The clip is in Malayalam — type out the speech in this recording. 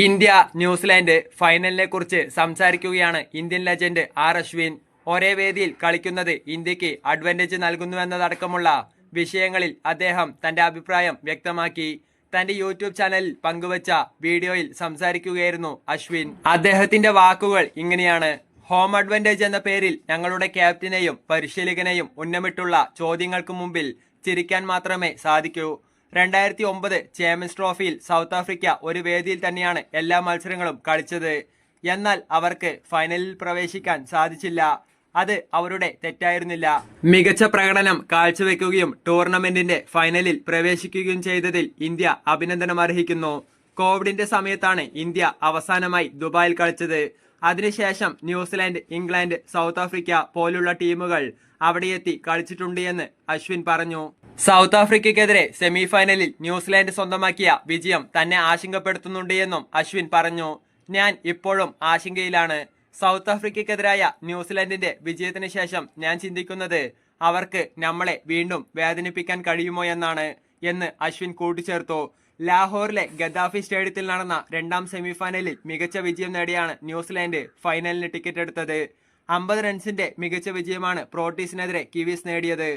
ഇന്ത്യ ന്യൂസിലാൻഡ് ഫൈനലിനെ കുറിച്ച് സംസാരിക്കുകയാണ് ഇന്ത്യൻ ലെജൻഡ് അശ്വിൻ. ഒരേ വേദിയിൽ കളിക്കുന്നത് ഇന്ത്യക്ക് അഡ്വാൻറ്റേജ് നൽകുന്നുവെന്നതടക്കമുള്ള വിഷയങ്ങളിൽ അദ്ദേഹം തന്റെ അഭിപ്രായം വ്യക്തമാക്കി. തന്റെ യൂട്യൂബ് ചാനലിൽ പങ്കുവച്ച വീഡിയോയിൽ സംസാരിക്കുകയായിരുന്നു അശ്വിൻ. അദ്ദേഹത്തിന്റെ വാക്കുകൾ ഇങ്ങനെയാണ്: ഹോം അഡ്വാൻറ്റേജ് എന്ന പേരിൽ ഞങ്ങളുടെ ക്യാപ്റ്റനെയും പരിശീലകനെയും ഉന്നമിട്ടുള്ള ചോദ്യങ്ങൾക്ക് മുമ്പിൽ ചിരിക്കാൻ മാത്രമേ സാധിക്കൂ. 2009 ചാമ്പ്യൻസ് ട്രോഫിയിൽ സൗത്ത് ആഫ്രിക്ക ഒരു വേദിയിൽ തന്നെയാണ് എല്ലാ മത്സരങ്ങളും കളിച്ചത്. എന്നാൽ അവർക്ക് ഫൈനലിൽ പ്രവേശിക്കാൻ സാധിച്ചില്ല. അത് അവരുടെ തെറ്റായിരുന്നില്ല. മികച്ച പ്രകടനം കാഴ്ചവെക്കുകയും ടൂർണമെന്റിന്റെ ഫൈനലിൽ പ്രവേശിക്കുകയും ചെയ്തതിൽ ഇന്ത്യ അഭിനന്ദനം അർഹിക്കുന്നു. കോവിഡിന്റെ സമയത്താണ് ഇന്ത്യ അവസാനമായി ദുബായിൽ കളിച്ചത്. അതിനുശേഷം ന്യൂസിലാൻഡ്, ഇംഗ്ലണ്ട്, സൗത്ത് ആഫ്രിക്ക പോലുള്ള ടീമുകൾ അവിടെയെത്തി കളിച്ചിട്ടുണ്ട് എന്ന് അശ്വിൻ പറഞ്ഞു. സൗത്ത് ആഫ്രിക്കയ്ക്കെതിരെ സെമി ഫൈനലിൽ ന്യൂസിലാൻഡ് സ്വന്തമാക്കിയ വിജയം തന്നെ ആശങ്കപ്പെടുത്തുന്നുണ്ട് എന്നും അശ്വിൻ പറഞ്ഞു. ഞാൻ ഇപ്പോഴും ആശങ്കയിലാണ്. സൗത്ത് ആഫ്രിക്കയ്ക്കെതിരായ ന്യൂസിലാൻഡിന്റെ വിജയത്തിന് ശേഷം ഞാൻ ചിന്തിക്കുന്നത് അവർക്ക് നമ്മളെ വീണ്ടും വേദനിപ്പിക്കാൻ കഴിയുമോ എന്ന് അശ്വിൻ കൂട്ടിച്ചേർത്തു. ലാഹോറിലെ ഗദ്ദാഫി സ്റ്റേഡിയത്തിൽ നടന്ന രണ്ടാം സെമിഫൈനലിൽ മികച്ച വിജയം നേടിയാണ് ന്യൂസിലാൻഡ് ഫൈനലിന് ടിക്കറ്റ് എടുത്തത്. 50 റൺസിന്റെ മികച്ച വിജയമാണ് പ്രോട്ടീസിനെതിരെ കിവീസ് നേടിയത്.